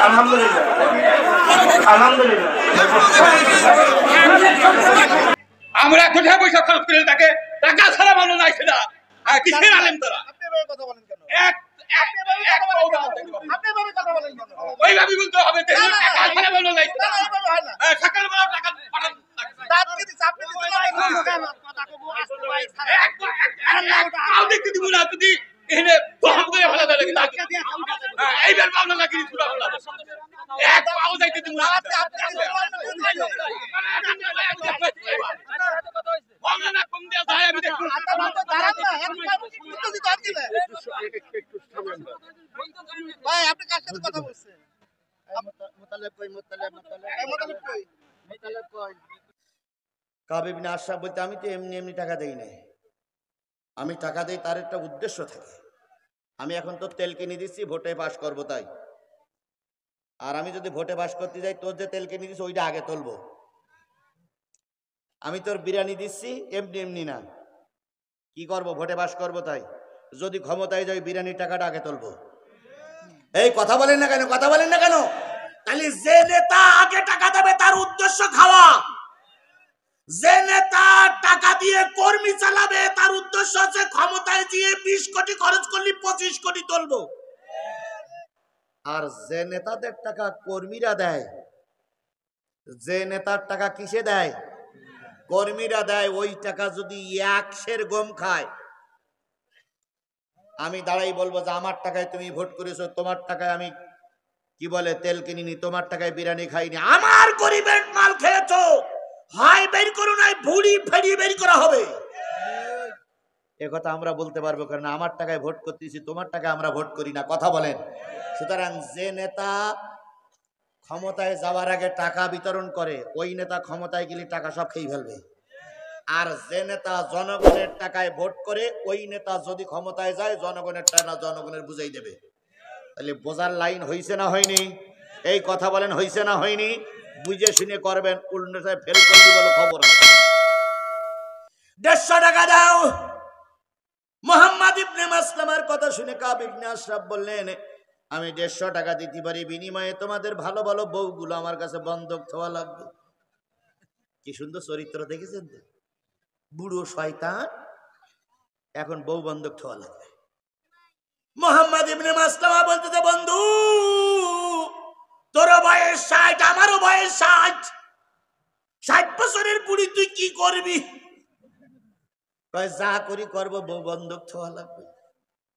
আলহামদুলিল্লাহ আলহামদুলিল্লাহ আমরা কোথা পয়সা খরচ করে তাকে টাকা ছাড়া মানুষ নাই সেটা কিসের আলেম তারা কথা বলেন কেন ওইভাবে বলতে হবে টাকা ছাড়া মানুষ নাই সকালবেলা টাকা দেখতে দিব না যদি এখানে ভালো এইবার পাবনা নাকি এক পাও যাইতে দিব না কম দেওয়া যায় আমি দেখুন ভাই আপনি কার সাথে কথা বলছেন কাব ইবনে আশরাফ বলতে আমি তো এমনি এমনি টাকা দেই না, আমি টাকা দেই তার একটা উদ্দেশ্য থাকে। আমি এখন তোর তেল কিনে দিচ্ছি ভোটে পাস করবো তাই, আর আমি যদি ভোটে পাস করতে যাই তোর যে তেল কিনে দিচ্ছি ওইটা আগে তুলবো। আমি তোর বিরিয়ানি দিচ্ছি এমনি এমনি না, কি করব ভোটে পাস করবো তাই, যদি ক্ষমতায় যাই বিরিয়ানির টাকাটা আগে তুলবো। এই কথা বলেন না কেন, কথা বলেন না কেন? তাহলে যে নেতা আগে টাকা দেবে তার উদ্দেশ্য খাওয়া, যে নেতা টাকা দিয়ে কর্মী চালাবে তার উদ্দেশ্য হচ্ছে ক্ষমতায় গিয়ে 20 কোটি খরচ করলে 25 কোটি তুলবো। আর যে নেতাদের টাকা কর্মীরা দেয়, যে নেতার টাকা কিসে দেয়? কর্মীরা দেয়। ওই টাকা যদি 1 সের গম খায়, আমি দাঁড়াই বলবো যে আমার টাকায় তুমি ভোট করেছো, তোমার টাকায় আমি কি বলে তেল কিনিনি, তোমার টাকায় বিরিয়ানি খাইনি, আমার গরিবের মাল খেয়েছো, হয় বের করো নাই ভুড়ি ফেরিয়ে বের করা হবে। এ কথা আমরা বলতে পারবো কারণ আমার টাকায় ভোট করতেছি, তোমার টাকায় আমরা ভোট করি না। কথা বলেন। সুতরাং যে নেতা ক্ষমতায় যাওয়ার আগে টাকা বিতরণ করে ওই নেতা ক্ষমতায় গেলে টাকা সব খেয়ে ফেলবে। আর যে নেতা জনগণের টাকায় ভোট করে ওই নেতা যদি ক্ষমতায় যায় জনগণের টাকা জনগণের বুঝাই দেবে। তাহলে বোঝার লাইন হইছে না হয়নি? এই কথা বলেন হইছে না হয়নি? বুঝে শুনে করবেন, উল্টোটায় ফেল করলি বলে খবর আছে। 150 টাকা দাও। মুহাম্মদ ইবনে মাসলামার কথা শুনে কাব ইবনে আশরাফ বললেন আমি 150 টাকা দিতে পারি, বিনিময়ে তোমাদের ভালো ভালো বউগুলো আমার কাছে বন্ধক থাকা লাগবে। কি সুন্দর চরিত্র দেখেছেন তো? বুড়ো শয়তান এখন বউ বন্ধক থাকা লাগবে। মুহাম্মদ ইবনে মাসলামা বলতেছে বন্ধু তোর বয়স 60, আমারও বয়স 60, 60 বছরের বুড়ি তুই কি করবি? কয় যা করি করবো, বউ বন্ধক থাকা লাগবে।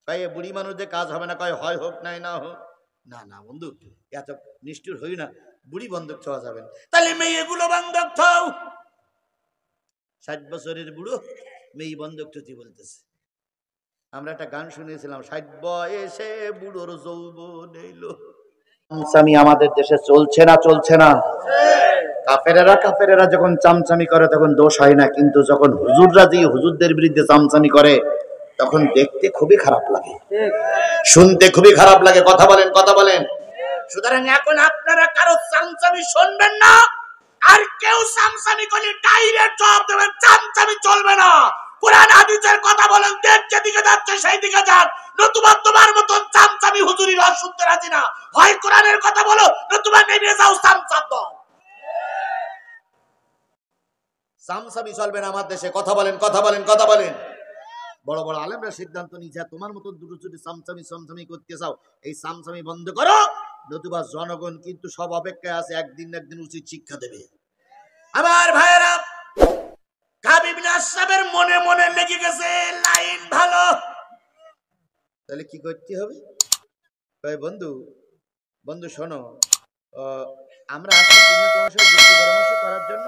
কয় বুড়ি মানুষদের কাজ হবে না। কয় হয় হোক নাই না হোক। না না বন্ধু এত নিষ্ঠুর হই না, বুড়ি বন্ধক থাকা যাবেন। তাহলে মেয়েগুলো বন্ধক থাও। 60 বছরের বুড়ো মেয়ে বন্ধক থতি বলতেছে। আমরা একটা গান শুনেছিলাম, 60 বয়সে বুড়োর যৌবন এলো। চামচামি আমাদের দেশে চলছে না? চলছে না? কাফেরেরা যখন চামচামি করে তখন দোষ হয় না, কিন্তু যখন হুজুররা দিয়ে হুজুরদের বিরুদ্ধে চামচামি করে তখন দেখতে খুবই খারাপ লাগে, শুনতে খুবই খারাপ লাগে। কথা বলেন, কথা বলেন। সুতরাং এখন আপনারা কারো চামচামি শুনবেন না, আর কেউ চামচামি করলে ডাইরেক্ট জবাব দেবেন, চামচামি চলবে না। কোরআন হাদিসের কথা বলেন, দেশ যেদিকে যাচ্ছে সেই দিকে যান, নতুবা তোমার মতন চামচামি হুজুরি রস শুনতে রাজি না। হয় কোরআনের কথা বলো, নতুবা নেমে যাও চামচাম দাও। চামচামি চলবে না আমার দেশে। কথা বলেন, কথা বলেন, কথা বলেন। বড় বড় আলেমরা সিদ্ধান্ত নিয়েছে তোমার মতন দুটো চুটি চামচামি করতে চাও, এই চামচামি বন্ধ করো, নতুবা জনগণ কিন্তু সব অপেক্ষায় আছে, একদিন না একদিন উচিত শিক্ষা দেবে। আমার ভাইয়েরা, কাব ইবনে আশরাফের মনে মনে লেগে গেছে লাইন ভালো, তাহলে কি করতে হবে? বন্ধু বন্ধু শোনো, আমরা আসছি তোমার সাথে যুক্তি পরামর্শ করার জন্য,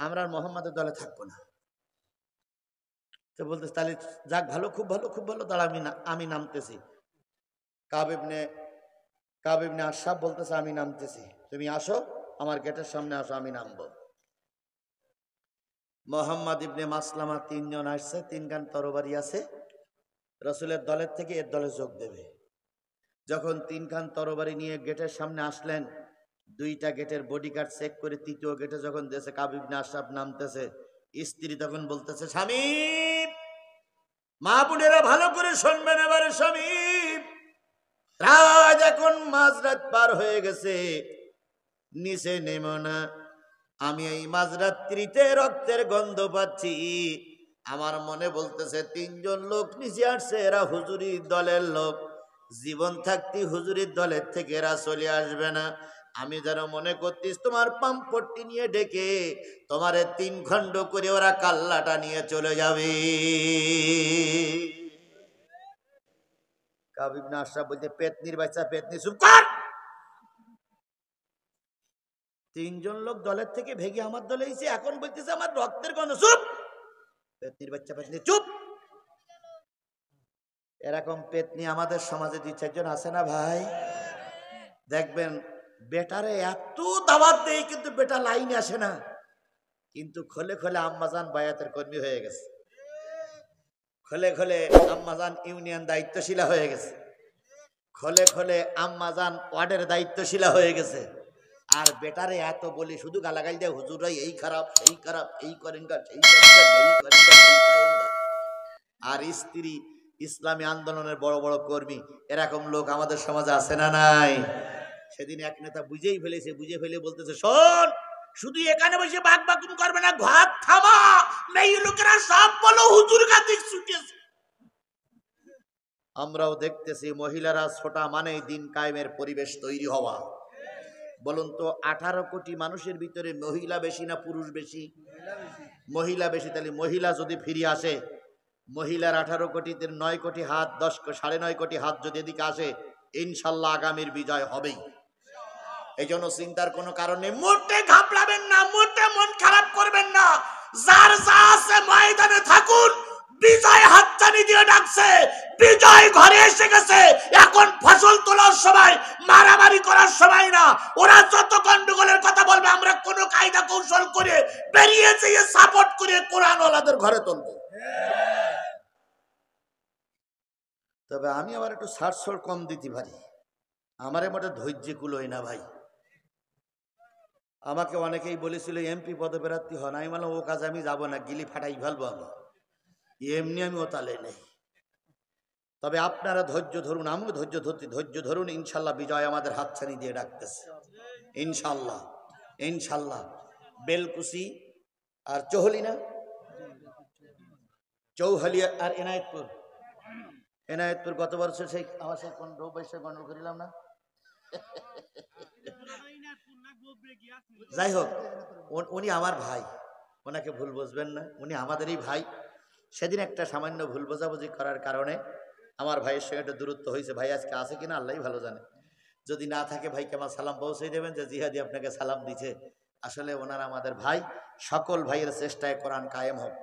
আমরা মোহাম্মদের দলে থাকবো না। তো বলতেছে তাহলে যাক, ভালো, খুব ভালো, খুব ভালো, দাঁড়া আমি নামতেছি। কাব ইবনে আশরাফ বলতেছে আমি নামতেছি, তুমি আসো আমার গেটের সামনে আসো, আমি নামবো। মুহাম্মদ ইবনে মাসলামা 3 জন আসছে, 3 গান তরবারি আছে, রাসূলের দলের থেকে এর দলে যোগ দেবে। যখন 3 খান তরবারি নিয়ে গেটের সামনে আসলেন, 2টা গেটের বডিগার্ড চেক করে 3য় গেটে যখন দেশে কাব ইবনে আশরাফ নামতেছে, স্ত্রী তখন বলতেছে স্বামী মা বোনেরা ভালো করে শুনবেন এবার স্বামী, রাত এখন মাঝরাত পার হয়ে গেছে, নিচে নেমো না। আমি এই মাঝরাত্রিতে রক্তের গন্ধ পাচ্ছি। আমার মনে বলতেছে তিনজন লোক নিচে আসছে, এরা হুজুরির দলের লোক, জীবন থাকতে হুজুরির দলের থেকে এরা চলে আসবে না। আমি যেন মনে করতিস তোমার পাম্পট্টি নিয়ে ডেকে তোমারে 3 খণ্ড করে ওরা কাল্লাটা নিয়ে চলে যাবে। কাব ইবনে আশরাফ বলতে পেতনির বাচ্চা, পেতনি চুপ কর। 3 জন লোক দলের থেকে ভেগে আমার দলে এসে এখন বলতেছে আমার রক্তের গন্ধ। চুপ পেতনির বাচ্চা, পেতনি চুপ। এরকম পেতনি আমাদের সমাজে 2-4 জন আছে না ভাই? দেখবেন বেটারে এত দাওয়াত দেয় কিন্তু বেটা লাইনে আসে না, কিন্তু খোলে খোলে আম্মাজান বায়াতের কর্মী হয়ে গেছে, খোলে খোলে আম্মাজান ইউনিয়ন দায়িত্বশীলা হয়ে গেছে, খোলে খোলে আম্মাজান ওয়ার্ডের দায়িত্বশীলা হয়ে গেছে। আর বেটারে এত বলি শুধু গালাগাল দেয়, হুজুরাই এই খারাপ, এই খারাপ, এই করেন গা, এই করেন গা, এই করেন গা, এই করেন গা। আর স্ত্রী ইসলামী আন্দোলনের বড় বড় কর্মী, এরকম লোক আমাদের সমাজে আছে না নাই? সেদিন এক নেতা বুঝেই ফেলেছে, বুঝে ফেলে বলতেছে শোন, শুধু এখানে বসে বাক বাকুম করবে না, ঘর থামা, মেয়ে লোকেরা সব বলো হুজুর কাছে ছুটেছে। আমরাও দেখতেছি মহিলারা ছোটা মানেই দিন কায়েমের পরিবেশ তৈরি হওয়া। বলুন তো 18 কোটি মানুষের ভিতরে মহিলা বেশি না পুরুষ বেশি? মহিলা বেশি। তাহলে মহিলা যদি ফিরে আসে, মহিলার 18 কোটিতে 9 কোটি হাত, 9.5 কোটি হাত যদি এদিকে আসে, ইনশাল্লাহ আগামীর বিজয় হবেই। এই জন্য চিন্তার কোনো কারণ নেই, মোটে ঘাবড়াবেন না, মোটে মন খারাপ করবেন না। যার যা আছে ময়দানে থাকুন, বিজয় হাতছানি দিয়ে ডাকছে, বিজয় ঘরে এসে গেছে। এখন ফসল তোলার সময়, মারামারি করার সময় না। ওরা যত গন্ডগোলের কথা বলবে আমরা কোনো কায়দা কৌশল করে বেরিয়ে যেয়ে সাপোর্ট করে কোরআনওয়ালাদের ঘরে তুলবো। তবে আমি আবার একটু সারসর কম দিতে পারি, আমারে মোটে ধৈর্য কুলোয় না ভাই। আমাকে অনেকেই বলেছিল এমপি পদপ্রার্থী হন, আমি বললাম ও কাজ আমি যাবো না, গিলি ফাটাই ফেলবো আমি, এমনি আমি ও তালে নেই। তবে আপনারা ধৈর্য ধরুন, আমিও ধৈর্য ধরুন, ইনশাল্লাহ বিজয় আমাদের হাতছানি দিয়ে ডাকতেছে, ইনশাল্লাহ ইনশাল্লাহ। বেলকুচি আর চৌহলি আর এনায়েতপুর গত বছর সেই আমার সেই কোন রোববাইশে গণনা করিলাম না। যাই হোক, উনি আমার ভাই, ওনাকে ভুল বুঝবেন না, উনি আমাদেরই ভাই। সেদিন একটা সামান্য ভুল বোঝাবুঝি করার কারণে আমার ভাইয়ের সঙ্গে একটা দূরত্ব হয়েছে। ভাই আজকে আছে কিনা আল্লাহই ভালো জানে, যদি না থাকে ভাইকে আমার সালাম পৌঁছে দেবেন যে জিহাদি আপনাকে সালাম দিছে। আসলে ওনারা আমাদের ভাই, সকল ভাইয়ের চেষ্টায় কোরআন কায়েম হোক,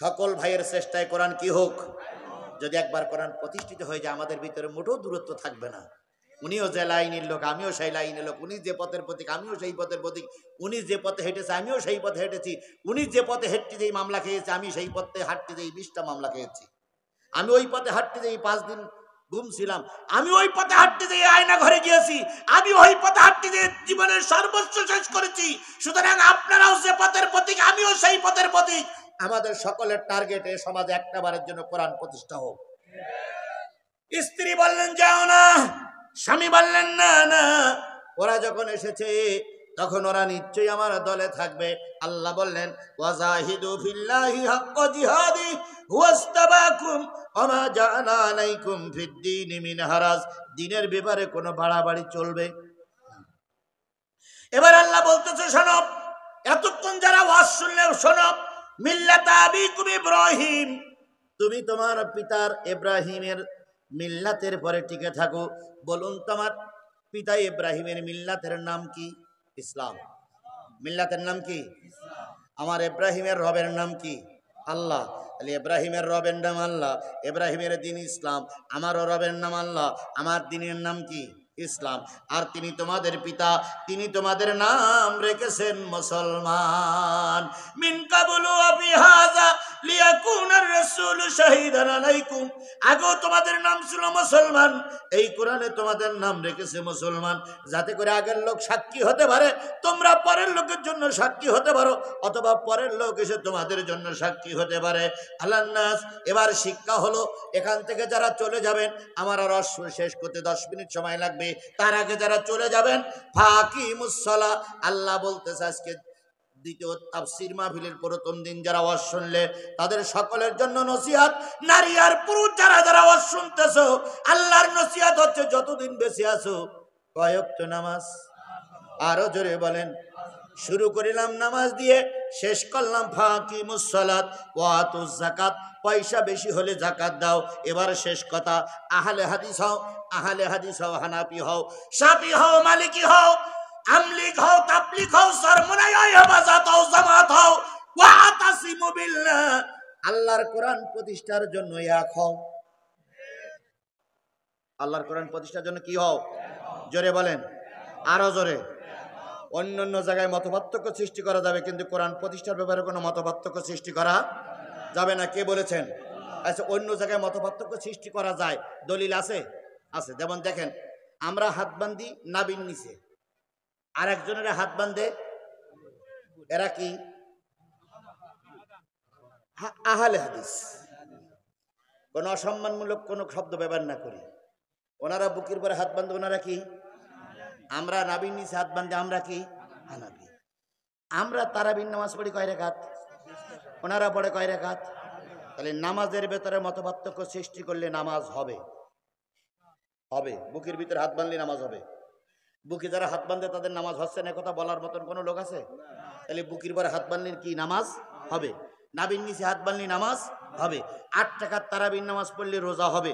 সকল ভাইয়ের চেষ্টায় কোরআন কি হোক। যদি একবার কোরআন প্রতিষ্ঠিত হয়ে যায় আমাদের ভিতরে মোটেও দূরত্ব থাকবে না। উনিও যে লাইনের লোক, আমিও সেই লাইনের লোক, উনি যে পথের প্রতীক, আমিও সেই পথের প্রতীক, উনি যে পথে হেঁটেছে আমিও সেই পথে হেঁটেছি, উনি যে পথে হেঁটতে যেই মামলা খেয়েছে আমি সেই পথে হাঁটতে যেই 20টা মামলা খেয়েছি, আমি ওই পথে হাঁটতে যেই 5 দিন ঘুমছিলাম, আমি ওই পথে হাঁটতে যেয়ে আয়না ঘরে গিয়েছি, আমি ওই পথে হাঁটতে যেয়ে জীবনের সর্বোচ্চ শেষ করেছি। সুতরাং আপনারাও যে পথের প্রতীক আমিও সেই পথের প্রতীক। আমাদের সকলের টার্গেট এ সমাজে একটা বারের জন্য কোরআন প্রতিষ্ঠা হোক। স্ত্রী বললেন যাও না, স্বামী বললেন না না। ওরা যখন এসেছে তখন ওরা নিশ্চয়ই আমার দলে থাকবে। আল্লাহ বললেন ওয়াজাহিদু ফিল্লাহি হাক্কা জিহাদি ওয়াস্তাবাকুম ওমা জাআলা আলাইকুম ফিদ্দীনি মিন হারাজ। দ্বীনের ব্যাপারে কোনো বাড়াবাড়ি চলবে। এবার আল্লাহ বলতেছে শোনো, এতক্ষণ যারা ওয়াজ শুনলে শোনো, মিল্লাতা আবিকুম ইব্রাহিম, তুমি তোমার পিতার ইব্রাহিমের মিল্লাতের পরে টিকে থাকো। বলুন তোমার পিতা ইব্রাহিমের মিল্লাতের নাম কি? ইসলাম। মিল্লাতের নাম কি? আমার ইব্রাহিমের রবের নাম কি? আল্লাহ। তাহলে ইব্রাহিমের রবের নাম আল্লাহ, ইব্রাহিমের দিন ইসলাম, আমারও রবের নাম আল্লাহ, আমার দিনের নাম কি? ইসলাম। আর তিনি তোমাদের পিতা, তিনি তোমাদের নাম রেখেছেন মুসলমান। মিন কাবলু ওয়া ফি হাযা লিয়াকুনার রাসূলু রাসূলু শাহিদান আলাইকুম, আগেও তোমাদের নাম ছিল মুসলমান, এই কোরআনে তোমাদের নাম রেখেছে মুসলমান, যাতে করে আগের লোক সাক্ষী হতে পারে, তোমরা পরের লোকের জন্য সাক্ষী হতে পারো, অথবা পরের লোক এসে তোমাদের জন্য সাক্ষী হতে পারে। আল্লাহর নাস, এবার শিক্ষা হলো, এখান থেকে যারা চলে যাবেন, আমার আর অশ্ব শেষ করতে 10 মিনিট সময় লাগবে, তার আগে যারা চলে যাবেন, ফাকিমুস সালাহ, আল্লাহ বলতেছে আজকে দ্বিতীয় তাফসীর মাহফিলের প্রথম দিন যারা ওয়াজ শুনলে তাদের সকলের জন্য নসিহত, নারী আর পুরুষ যারা যারা ওয়াজ শুনতেছো, আল্লাহর নসিহত হচ্ছে যতদিন বেঁচে আছো কয় ওয়াক্ত নামাজ, আরো জোরে বলেন। শুরু করিলাম নামাজ দিয়ে, শেষ করলাম ফাকিমুস সালাত ওয়া আতুজ যাকাত, পয়সা বেশি হলে যাকাত দাও। এবার শেষ কথা, আহলে হাদিস হও, আহলে হাদিস হও, হানাফি হও, শাফি হও, মালিকি হও, আমলিক হও, তাবলিগ হও, সরমুনাই হও, হেফাজত হও, জামাত হও, ওয়াতাসিমু বিল্লাহ, আল্লাহর কোরআন প্রতিষ্ঠার জন্য এক হও। আল্লাহর কোরআন প্রতিষ্ঠার জন্য কি হও? জোরে বলেন, আরো জোরে। অন্যান্য জায়গায় মতপার্থক্য সৃষ্টি করা যাবে, কিন্তু কোরআন প্রতিষ্ঠার ব্যাপারে কোনো মতপার্থক্য সৃষ্টি করা যাবে না। কে বলেছেন? আচ্ছা, অন্য জায়গায় মতপার্থক্য সৃষ্টি করা যায়, দলিল আছে? আছে। যেমন দেখেন, আমরা হাত বান্ধি নাবির নিচে, আর একজনের হাত বান্ধে, এরা কি? আহলে হাদিস। কোন অসম্মানমূলক কোন শব্দ ব্যবহার না করি। ওনারা বুকের পরে হাত বান্ধে, ওনারা কি? আমরা নাবির নিচে হাত বান্ধে, আমরা কি? হানাফি। আমরা তারাবির নামাজ পড়ি কয় রাকাত? ওনারা পড়ে কয় রাকাত? তাহলে নামাজের ভেতরে মতপার্থক্য সৃষ্টি করলে নামাজ হবে? হবে। বুকের ভিতরে হাত বাঁধলে নামাজ হবে। বুকে যারা হাত বাঁধে তাদের নামাজ হচ্ছে না, কথা বলার মতন কোনো লোক আছে? তাহলে বুকের পরে হাত বাঁধলে কি নামাজ হবে? নাবির নিচে হাত বাঁধলে নামাজ হবে। 8 টাকার তারাবির নামাজ পড়লে রোজা হবে।